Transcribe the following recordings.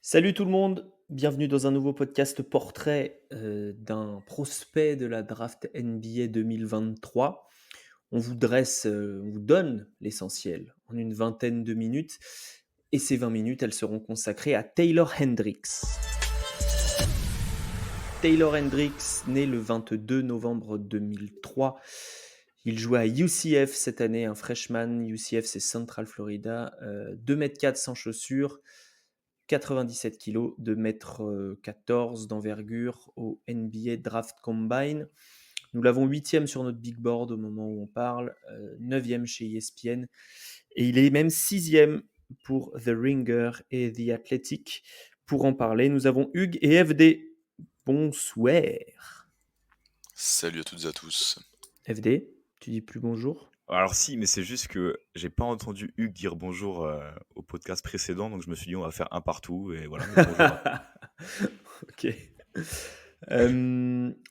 Salut tout le monde, bienvenue dans un nouveau podcast portrait d'un prospect de la draft NBA 2023. On vous donne l'essentiel en une vingtaine de minutes et ces 20 minutes, elles seront consacrées à Taylor Hendricks. Taylor Hendricks, né le 22 novembre 2003. Il jouait à UCF cette année, un freshman. UCF, c'est Central Florida. 2,4 m sans chaussures, 97 kg, 2,14 m d'envergure au NBA Draft Combine. Nous l'avons 8e sur notre big board au moment où on parle, 9e chez ESPN. Et il est même 6e pour The Ringer et The Athletic. Pour en parler, nous avons Hugues et FD. Bonsoir. Salut à toutes et à tous. FD, tu dis plus bonjour? Alors si, mais c'est juste que j'ai pas entendu Hugues dire bonjour au podcast précédent, donc je me suis dit on va faire un partout et voilà. Mais bonjour à Ok.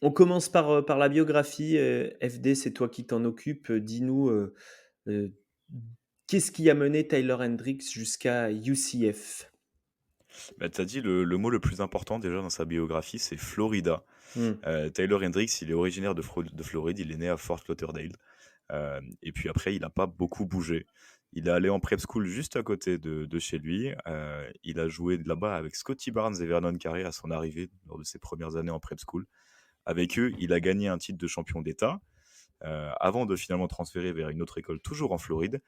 On commence par la biographie. FD, c'est toi qui t'en occupes. Dis-nous, euh, qu'est-ce qui a mené Tyler Hendricks jusqu'à UCF? Bah, t'as dit le mot le plus important déjà dans sa biographie, c'est Florida. Hmm. Tyler Hendricks, il est originaire de Floride, il est né à Fort Lauderdale. Et puis après, il n'a pas beaucoup bougé. Il est allé en prep school juste à côté de chez lui. Il a joué là-bas avec Scotty Barnes et Vernon Carey à son arrivée lors de ses premières années en prep school. Avec eux, il a gagné un titre de champion d'État. Avant de finalement transférer vers une autre école toujours en Floride,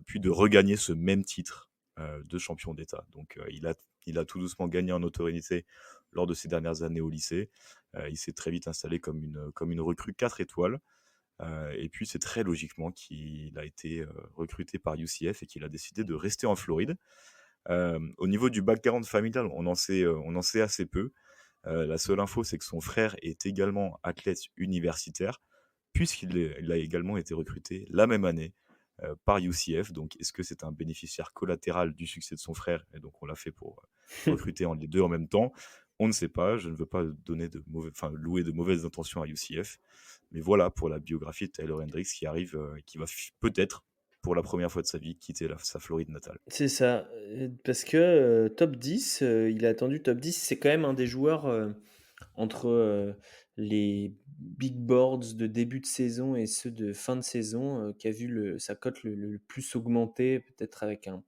puis de regagner ce même titre de champion d'État. Donc il a tout doucement gagné en notoriété lors de ses dernières années au lycée. Il s'est très vite installé comme une recrue 4 étoiles. Et puis c'est très logiquement qu'il a été recruté par UCF et qu'il a décidé de rester en Floride. Au niveau du background familial, on en sait assez peu. La seule info, c'est que son frère est également athlète universitaire il a également été recruté la même année par UCF. Donc, est-ce que c'est un bénéficiaire collatéral du succès de son frère? Et donc, on l'a fait pour recruter les deux en même temps. On ne sait pas. Je ne veux pas louer de mauvaises intentions à UCF. Mais voilà pour la biographie de Tyler Hendricks qui arrive, qui va peut-être, pour la première fois de sa vie, quitter sa Floride natale. C'est ça, parce que top 10, il a attendu top 10. C'est quand même un des joueurs entre les big boards de début de saison et ceux de fin de saison qui a vu sa cote le plus augmenter, peut-être avec un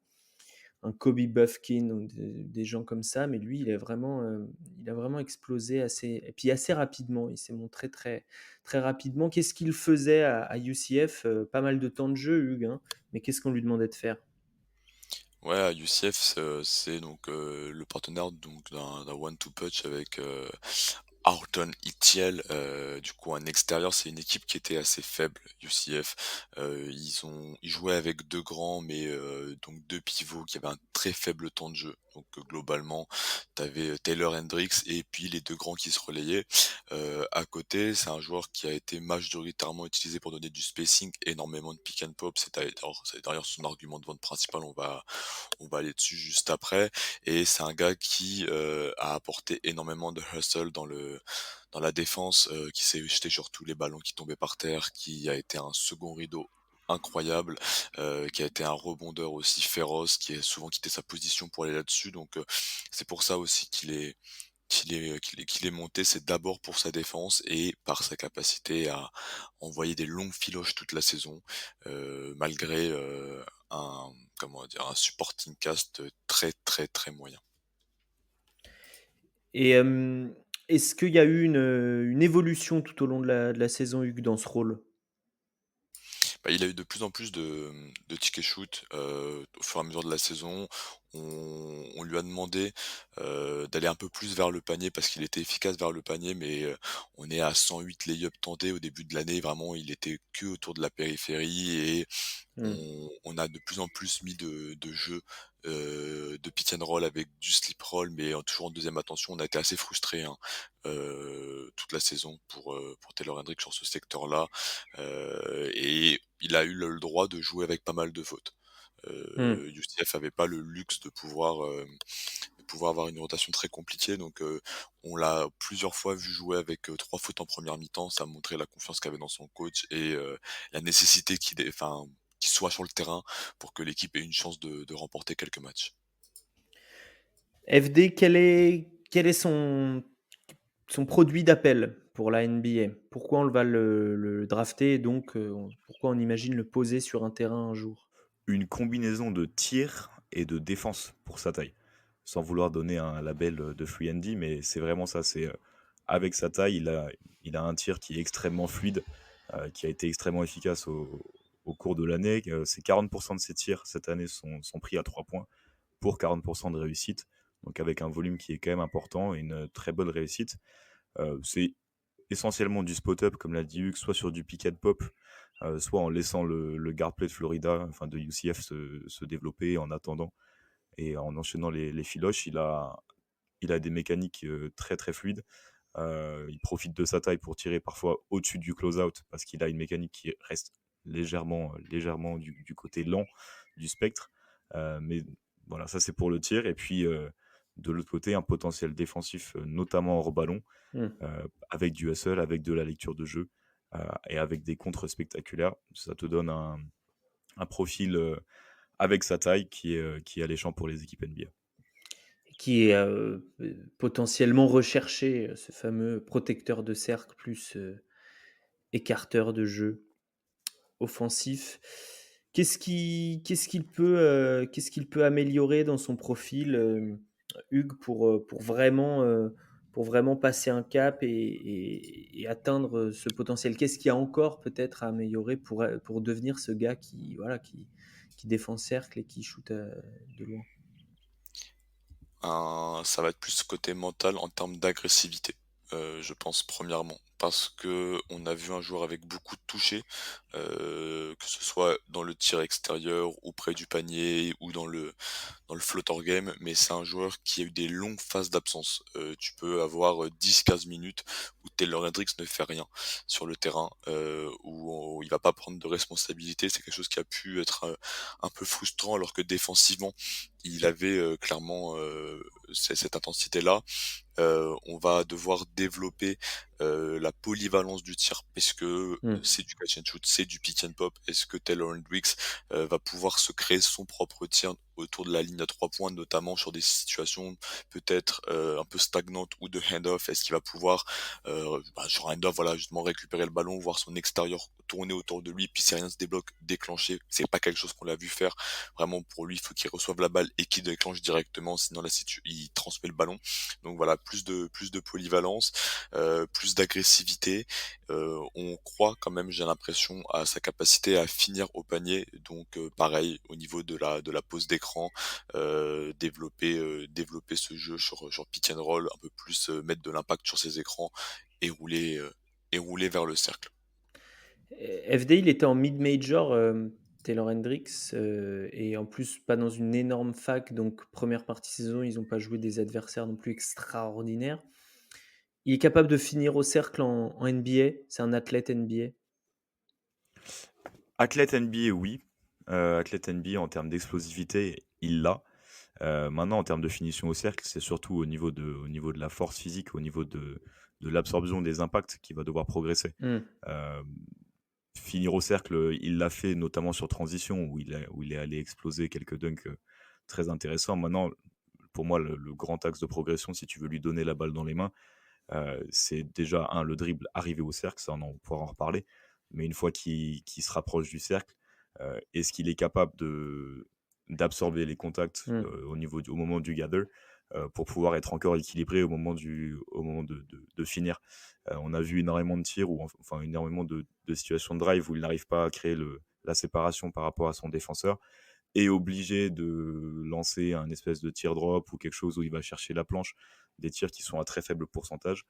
Kobe Bufkin ou des gens comme ça, mais lui, il a vraiment explosé et puis assez rapidement. Il s'est montré très, très rapidement. Qu'est-ce qu'il faisait à UCF? Pas mal de temps de jeu, Hugues, hein, mais qu'est-ce qu'on lui demandait de faire? Ouais, à UCF, c'est donc le partenaire donc d'un one-two punch avec Horton Itiel, du coup un extérieur, c'est une équipe qui était assez faible, UCF. Ils jouaient avec 2 grands, mais donc 2 pivots qui avaient un très faible temps de jeu. Donc globalement, tu avais Taylor Hendricks et puis les 2 grands qui se relayaient. À côté, c'est un joueur qui a été majoritairement utilisé pour donner du spacing, énormément de pick and pop. C'est d'ailleurs son argument de vente principal, on va aller dessus juste après. Et c'est un gars qui a apporté énormément de hustle dans la défense, qui s'est jeté sur tous les ballons qui tombaient par terre, qui a été un second rideau incroyable, qui a été un rebondeur aussi féroce, qui a souvent quitté sa position pour aller là-dessus. Donc c'est pour ça aussi qu'il est monté, c'est d'abord pour sa défense et par sa capacité à envoyer des longues filoches toute la saison, malgré un, comment dire, un supporting cast très très très moyen. Et est-ce qu'il y a eu une évolution tout au long de la saison, Hugues, dans ce rôle? Bah, il a eu de plus en plus de tickets shoot au fur et à mesure de la saison. On lui a demandé d'aller un peu plus vers le panier parce qu'il était efficace vers le panier, mais on est à 108 lay-up tentés au début de l'année. Vraiment, il était que autour de la périphérie et Hmm. on a de plus en plus mis de jeux de pick and roll avec du slip roll, mais toujours en deuxième attention. On a été assez frustrés hein, toute la saison pour Taylor Hendricks sur ce secteur-là. Et il a eu le droit de jouer avec pas mal de fautes. Hmm. UCF avait pas le luxe de pouvoir avoir une rotation très compliquée, donc on l'a plusieurs fois vu jouer avec 3 fautes en première mi-temps. Ça a montré la confiance qu'il avait dans son coach et la nécessité qu'il soit sur le terrain pour que l'équipe ait une chance de remporter quelques matchs. FD, quel est son produit d'appel pour la NBA? Pourquoi on va le drafter et donc pourquoi on imagine le poser sur un terrain un jour? Une combinaison de tir et de défense pour sa taille. Sans vouloir donner un label de free and D, mais c'est vraiment ça. Avec sa taille, il a un tir qui est extrêmement fluide, qui a été extrêmement efficace au cours de l'année. C'est 40% de ses tirs cette année sont pris à 3 points pour 40% de réussite. Donc avec un volume qui est quand même important et une très bonne réussite. C'est essentiellement du spot-up, comme l'a dit Hugues, soit sur du pick and pop, soit en laissant le guard play de Florida, enfin de UCF, se développer en attendant et en enchaînant les filoches. Il a des mécaniques très très fluides. Il profite de sa taille pour tirer parfois au-dessus du close-out parce qu'il a une mécanique qui reste légèrement du côté lent du spectre. Mais voilà, ça c'est pour le tir. Et puis de l'autre côté, un potentiel défensif, notamment hors ballon, Hmm. avec du hustle, avec de la lecture de jeu et avec des contres spectaculaires. Ça te donne un profil avec sa taille qui est alléchant pour les équipes NBA. Qui est potentiellement recherché, ce fameux protecteur de cercle plus écarteur de jeu offensif. Qu'est-ce qu'il peut améliorer dans son profil, Hugues, pour vraiment passer un cap et atteindre ce potentiel? Qu'est-ce qu'il y a encore peut-être à améliorer pour devenir ce gars qui défend cercle et qui shoot de loin? Ça va être plus côté mental en termes d'agressivité, je pense premièrement. Parce que on a vu un joueur avec beaucoup de toucher, que ce soit dans le tir extérieur ou près du panier ou dans le floater game, mais c'est un joueur qui a eu des longues phases d'absence. Tu peux avoir 10-15 minutes où Taylor Hendricks ne fait rien sur le terrain, où il va pas prendre de responsabilité. C'est quelque chose qui a pu être un peu frustrant alors que défensivement, il avait clairement cette intensité-là. On va devoir développer la polyvalence du tir parce que Hmm. c'est du catch and shoot, c'est du pick and pop. Est-ce que Taylor Hendricks va pouvoir se créer son propre tir autour de la ligne à 3 points, notamment sur des situations peut-être un peu stagnantes ou de hand-off? Est-ce qu'il va pouvoir, sur un hand-off, voilà, justement récupérer le ballon, voir son extérieur tourner autour de lui, puis si rien se débloque, déclencher? C'est pas quelque chose qu'on l'a vu faire. Vraiment, pour lui, il faut qu'il reçoive la balle et qu'il déclenche directement, sinon il transmet le ballon. Donc voilà, plus de polyvalence, plus d'agressivité. On croit quand même, j'ai l'impression, à sa capacité à finir au panier. Donc pareil, au niveau de la pose d'écran, développer ce jeu sur pick and roll, un peu plus mettre de l'impact sur ses écrans et rouler vers le cercle. FD, il était en mid-major, Taylor Hendricks, et en plus pas dans une énorme fac, donc première partie saison, ils n'ont pas joué des adversaires non plus extraordinaires. Il est capable de finir au cercle en NBA, c'est un athlète NBA. Athlète NBA, oui. Athlète NBA en termes d'explosivité, il l'a. Maintenant, en termes de finition au cercle, c'est surtout au niveau de la force physique, au niveau de l'absorption des impacts qu'il va devoir progresser. Hmm. Euh, Finir au cercle, il l'a fait notamment sur transition, où il est allé exploser quelques dunks très intéressants. Maintenant, pour moi, le grand axe de progression, si tu veux lui donner la balle dans les mains, c'est déjà, le dribble arrivé au cercle, ça on pourra en reparler, mais une fois qu'il se rapproche du cercle, est-ce qu'il est capable d'absorber les contacts Hmm. au moment du gather, pour pouvoir être encore équilibré au moment de finir. On a vu énormément de tirs, ou enfin énormément de situations de drive où il n'arrive pas à créer la séparation par rapport à son défenseur, et obligé de lancer un espèce de tir drop ou quelque chose où il va chercher la planche, des tirs qui sont à très faible pourcentage.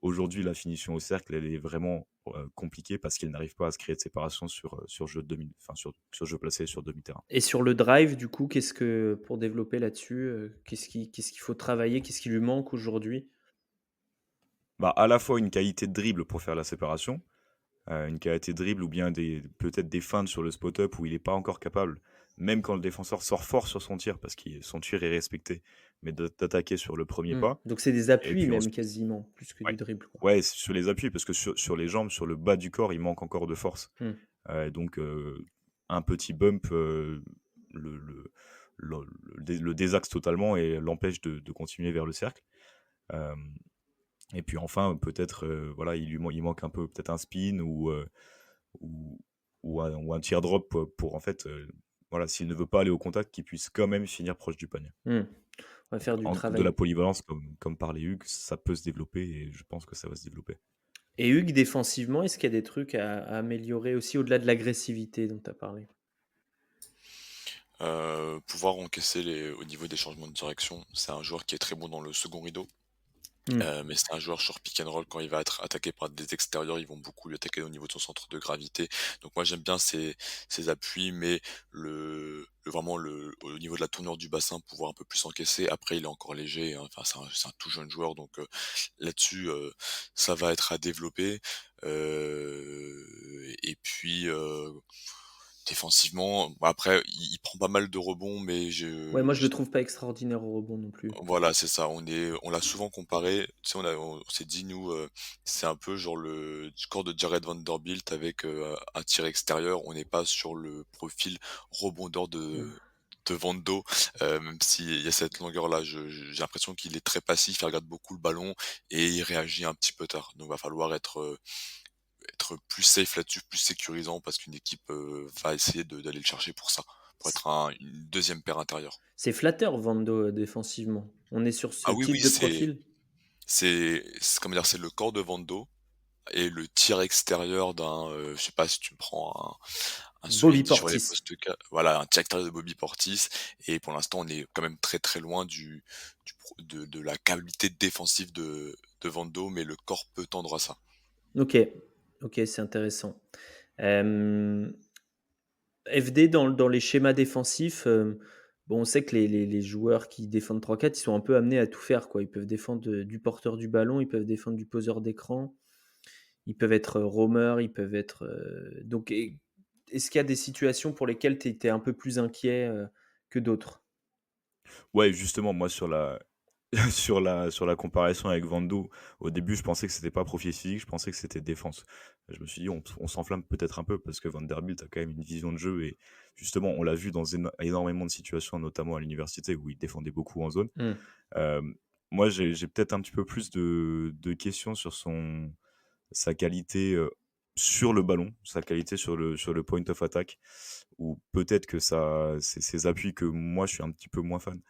Aujourd'hui, la finition au cercle, elle est vraiment compliquée parce qu'il n'arrive pas à se créer de séparation sur jeu de enfin, sur jeu placé sur demi-terrain. Et sur le drive, du coup, pour développer là-dessus, qu'est-ce qu'il faut travailler? Qu'est-ce qui lui manque aujourd'hui? Bah, à la fois une qualité de dribble pour faire la séparation, une qualité de dribble ou bien peut-être des feintes sur le spot-up où il n'est pas encore capable, même quand le défenseur sort fort sur son tir, parce que son tir est respecté, mais d'attaquer sur le premier Hmm. pas. Donc c'est des Et appuis puis même ensuite, quasiment, plus que ouais, du dribble, quoi. ouais, c'est sur les appuis, parce que sur les jambes, sur le bas du corps, il manque encore de force. Hmm. Donc un petit bump le le désaxe totalement et l'empêche de continuer vers le cercle. Euh, et puis enfin, peut-être, voilà, il manque un peu peut-être un spin ou, ou un teardrop pour en fait, voilà, s'il ne veut pas aller au contact, qu'il puisse quand même finir proche du panier. On va Donc, faire du de la travail. polyvalence, comme parlait Hugues, ça peut se développer et je pense que ça va se développer. Et Hugues, défensivement, est-ce qu'il y a des trucs à améliorer aussi au-delà de l'agressivité dont tu as parlé? Pouvoir encaisser au niveau des changements de direction, c'est un joueur qui est très bon dans le second rideau. Hmm. Mais c'est un joueur sur pick and roll quand il va être attaqué par des extérieurs, ils vont beaucoup lui attaquer au niveau de son centre de gravité. Donc moi j'aime bien ses appuis, mais vraiment au niveau de la tournure du bassin, pouvoir un peu plus encaisser. Après il est encore léger, hein, enfin c'est un tout jeune joueur, donc là-dessus ça va être à développer. Et puis défensivement, bah, après il prend pas mal de rebonds, mais Ouais, moi je le trouve pas extraordinaire au rebond non plus. voilà, c'est ça. On l'a souvent comparé. Tu sais, on s'est dit nous, c'est un peu genre le score de Jared Vanderbilt avec un tir extérieur. On n'est pas sur le profil rebondeur Hmm. de Vando, même s'il y a cette longueur-là. J'ai l'impression qu'il est très passif, il regarde beaucoup le ballon et il réagit un petit peu tard. Donc, va falloir être plus safe là-dessus, plus sécurisant, parce qu'une équipe va essayer d'aller le chercher pour ça, pour C'est être une deuxième paire intérieure. c'est flatteur, Vando, défensivement. On est sur ce Ah oui, type oui, de profil? comment dire? C'est le corps de Vando et le tir extérieur je sais pas si tu me prends un Bobby solide sur les Portis. postes voilà, un tir extérieur de Bobby Portis et pour l'instant, on est quand même très, très loin de la qualité défensive de Vando, mais le corps peut tendre à ça. Ok, ok, c'est intéressant. Euh, FD dans les schémas défensifs, bon, on sait que les joueurs qui défendent 3-4, ils sont un peu amenés à tout faire, quoi. Ils peuvent défendre du porteur du ballon, ils peuvent défendre du poseur d'écran, ils peuvent être roamers, ils peuvent être. Donc, est-ce qu'il y a des situations pour lesquelles tu étais un peu plus inquiet que d'autres? Ouais, justement, moi, sur la comparaison avec Vando, au début, je pensais que c'était pas profil physique, je pensais que c'était défense. Je me suis dit, on s'enflamme peut-être un peu parce que Vanderbilt a quand même une vision de jeu et justement, on l'a vu dans énormément de situations, notamment à l'université où il défendait beaucoup en zone. Hmm. Euh, Moi, j'ai peut-être un petit peu plus de questions sur sa qualité sur le ballon, sa qualité sur le point of attack, ou peut-être que c'est ses appuis que moi, je suis un petit peu moins fan.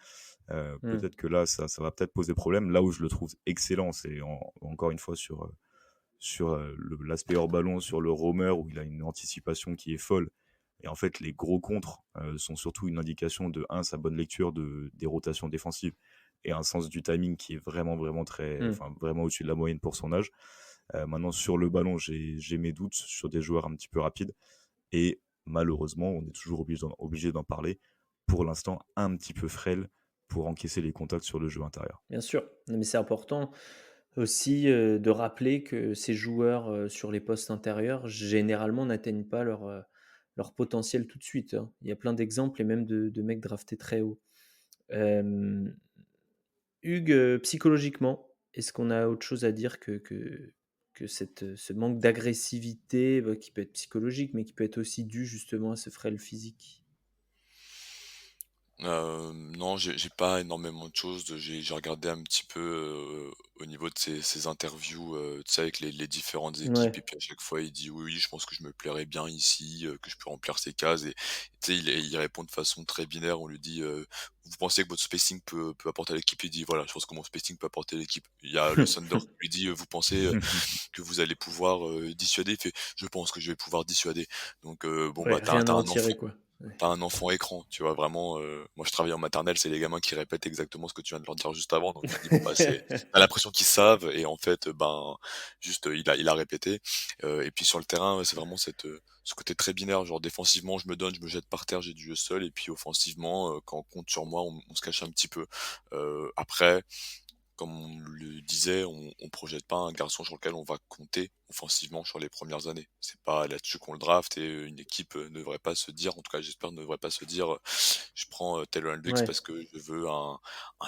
Hmm. Peut-être que là, ça va peut-être poser problème. Là où je le trouve excellent, c'est encore une fois sur l'aspect hors ballon, sur le roamer, où il a une anticipation qui est folle. Et en fait, les gros contres sont surtout une indication de, un, sa bonne lecture des rotations défensives et un sens du timing qui est vraiment, vraiment Hmm. enfin, vraiment au-dessus de la moyenne pour son âge. Maintenant, sur le ballon, j'ai mes doutes sur des joueurs un petit peu rapides. Et malheureusement, on est toujours obligé d'en parler. Pour l'instant, un petit peu frêle pour encaisser les contacts sur le jeu intérieur. Bien sûr. Non, mais c'est important aussi de rappeler que ces joueurs sur les postes intérieurs, généralement, n'atteignent pas leur potentiel tout de suite, hein. Il y a plein d'exemples et même de mecs draftés très haut. Euh, Hugues, psychologiquement, est-ce qu'on a autre chose à dire que ce manque d'agressivité qui peut être psychologique, mais qui peut être aussi dû justement à ce frêle physique? Non, j'ai pas énormément de choses. J'ai regardé un petit peu au niveau de ses interviews, tu sais, avec les différentes équipes, Ouais, et puis à chaque fois il dit oui, je pense que je me plairais bien ici, que je peux remplir ces cases. Et tu sais, il répond de façon très binaire. On lui dit vous pensez que votre spacing peut apporter à l'équipe? Il dit voilà, je pense que mon spacing peut apporter à l'équipe. Il y a le Thunder qui lui dit vous pensez que vous allez pouvoir dissuader? Il fait je pense que je vais pouvoir dissuader. Donc bon ouais, bah rien à t'as en un enfant. tirer, quoi. Ouais. T'as un enfant écran, tu vois? Vraiment, moi je travaille en maternelle, c'est les gamins qui répètent exactement ce que tu viens de leur dire juste avant, donc tu te dis: «Bon bah c'est» tu l'impression qu'ils savent et en fait, ben, juste, il a répété, et puis sur le terrain, ouais, c'est vraiment ce côté très binaire, genre défensivement je me donne, je me jette par terre, j'ai du hustle et puis offensivement, quand on compte sur moi, on se cache un petit peu. Après, comme on le disait, on projette pas un garçon sur lequel on va compter offensivement sur les premières années. C'est pas là-dessus qu'on le draft et une équipe ne devrait pas se dire, en tout cas j'espère, ne devrait pas se dire je prends Taylor Hendricks Ouais. parce que je veux un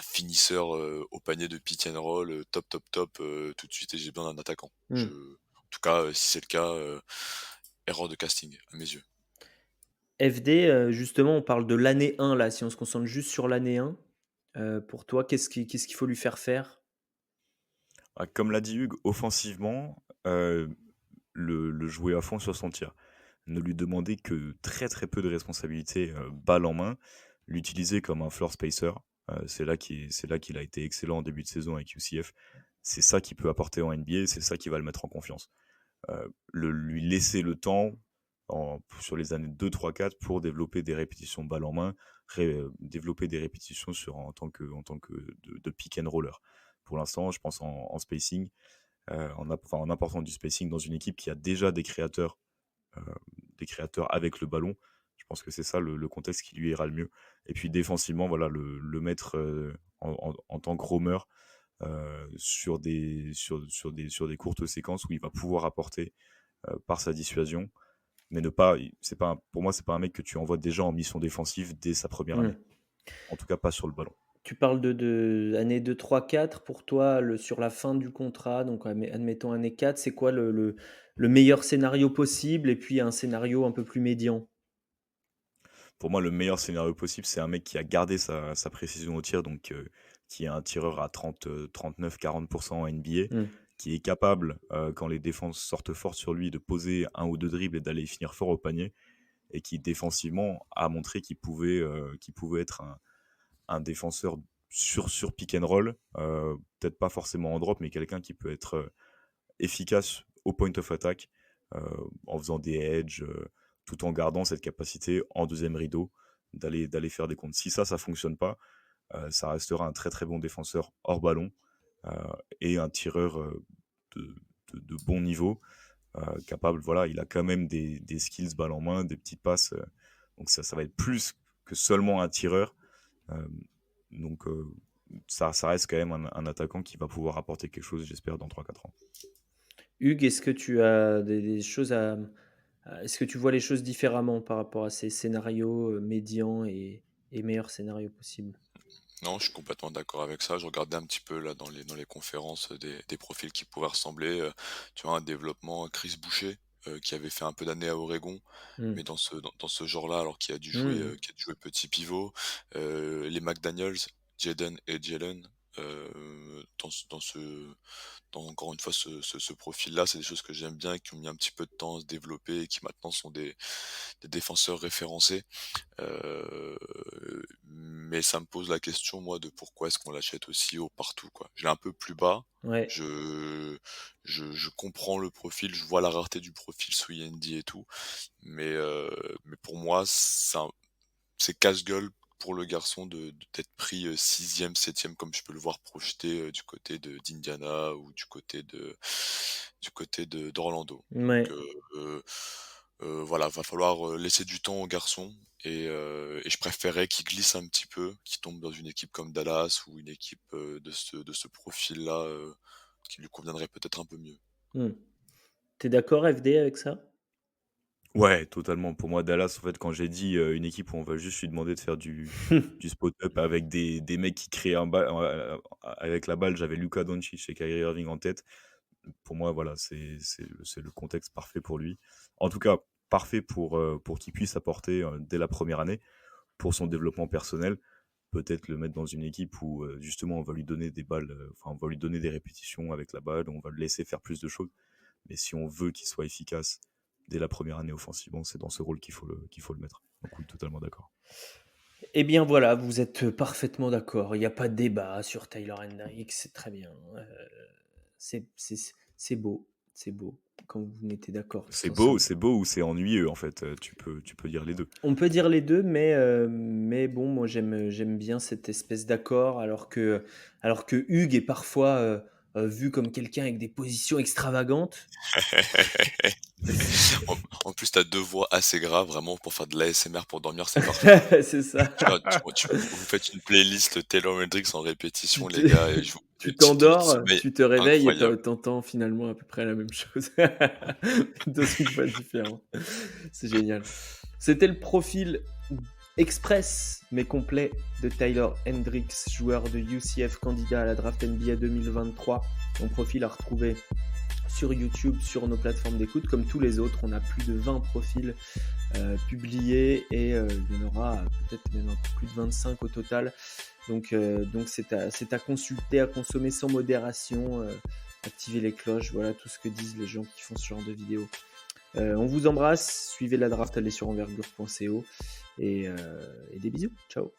finisseur au panier de pick and roll top top top tout de suite et j'ai besoin d'un attaquant. Hmm. En tout cas, si c'est le cas, erreur de casting à mes yeux. FD, justement, on parle de l'année 1 là, si on se concentre juste sur l'année 1, pour toi, qu'est-ce qu'il faut lui faire faire? Ah, comme l'a dit Hugues, offensivement, le jouer à fond sur son tir. Ne lui demander que très, très peu de responsabilités, balle en main. L'utiliser comme un floor spacer, c'est là qu'il a été excellent en début de saison avec UCF. C'est ça qu'il peut apporter en NBA, c'est ça qui va le mettre en confiance. Lui laisser le temps sur les années 2, 3, 4 pour développer des répétitions balle en main, développer des répétitions en tant que de pick and roller. Pour l'instant, je pense en spacing, en apportant du spacing dans une équipe qui a déjà euh, des créateurs avec le ballon. Je pense que c'est ça le contexte qui lui ira le mieux. Et puis défensivement, voilà, le mettre en tant que roamer sur des courtes séquences où il va pouvoir apporter par sa dissuasion, mais ne pas, pour moi, c'est pas un mec que tu envoies déjà en mission défensive dès sa première Mmh. année. En tout cas, pas sur le ballon. Tu parles de année 2, 3, 4 pour toi, sur la fin du contrat, donc admettons année 4, c'est quoi le meilleur scénario possible et puis un scénario un peu plus médian? Pour moi, le meilleur scénario possible, c'est un mec qui a gardé sa précision au tir, donc qui est un tireur à 39-40% en NBA, Mmh. qui est capable, quand les défenses sortent fort sur lui, de poser un ou deux dribbles et d'aller finir fort au panier, et qui défensivement a montré qu'il pouvait être un défenseur sur pick and roll, peut-être pas forcément en drop, mais quelqu'un qui peut être efficace au point of attack, euh, en faisant des edges, tout en gardant cette capacité en deuxième rideau d'aller faire des comptes. Si ça fonctionne pas, ça restera un très très bon défenseur hors ballon, euh, et un tireur de, de bon niveau, capable, voilà, il a quand même des skills balle en main, des petites passes, donc ça va être plus que seulement un tireur. Euh, donc ça reste quand même un attaquant qui va pouvoir apporter quelque chose, j'espère, dans 3-4 ans. Hugues, est-ce que tu as des choses est-ce que tu vois les choses différemment par rapport à ces scénarios, médians et meilleurs scénarios possibles? Non, je suis complètement d'accord avec ça. Je regardais un petit peu là dans les conférences des profils qui pouvaient ressembler. Tu vois, un développement Chris Boucher, qui avait fait un peu d'années à Oregon, Mmh. mais dans ce genre-là, alors Mmh. qu'il a dû jouer petit pivot. Les McDaniels, Jaden et Jalen, encore une fois, ce profil-là, c'est des choses que j'aime bien, qui ont mis un petit peu de temps à se développer et qui maintenant sont des défenseurs référencés. Euh, mais ça me pose la question, moi, de pourquoi est-ce qu'on l'achète aussi haut partout, quoi. Je l'ai un peu plus bas. Ouais. Je, je comprends le profil, je vois la rareté du profil sous Yendi et tout, mais pour moi, c'est casse-gueule pour le garçon d'être pris sixième, septième, comme je peux le voir projeté du côté d'Indiana ou du côté d'Orlando. Donc Ouais. voilà, va falloir laisser du temps au garçon et je préférais qu'il glisse un petit peu, qu'il tombe dans une équipe comme Dallas ou une équipe de ce profil-là qui lui conviendrait peut-être un peu mieux. Mmh. Tu es d'accord FD avec ça? Ouais, totalement. Pour moi, Dallas, en fait, quand j'ai dit une équipe où on va juste lui demander de faire du spot-up avec des mecs qui créent avec la balle, j'avais Luka Doncic et Kyrie Irving en tête. Pour moi, voilà, c'est le contexte parfait pour lui. En tout cas, parfait pour qu'il puisse apporter dès la première année, pour son développement personnel. Peut-être le mettre dans une équipe où justement on va lui donner des balles, on va lui donner des répétitions avec la balle, on va le laisser faire plus de choses. Mais si on veut qu'il soit efficace dès la première année offensivement, c'est dans ce rôle qu'il faut le mettre. Donc oui, totalement d'accord. Eh bien voilà, vous êtes parfaitement d'accord. Il n'y a pas de débat sur Tyler Hendricks, c'est très bien. C'est beau, c'est beau quand vous vous mettez d'accord tous ensemble. C'est beau ou c'est ennuyeux en fait. Tu peux dire les deux. On peut dire les deux, mais bon, moi j'aime bien cette espèce d'accord, alors que Hugues est parfois vu comme quelqu'un avec des positions extravagantes. En, en plus, t'as deux voix assez graves, vraiment, pour faire de l'ASMR pour dormir, c'est parfait. C'est ça. Vous faites une playlist Taylor Hendricks en répétition, Tu les te- gars, et je vous fais Tu une petite nuit de t'endors, sommeil tu te réveilles et incroyable. t'entends finalement à peu près la même chose. Dans une voix différente. C'est génial. C'était le profil express mais complet de Tyler Hendricks, joueur de UCF candidat à la draft NBA 2023. Son profil à retrouver sur YouTube, sur nos plateformes d'écoute, comme tous les autres. On a plus de 20 profils publiés et il y en aura peut-être même un peu plus de 25 au total. Donc c'est à consulter, à consommer sans modération. Activez les cloches, voilà tout ce que disent les gens qui font ce genre de vidéos. On vous embrasse, suivez la draft, allez sur envergure.co et des bisous, ciao.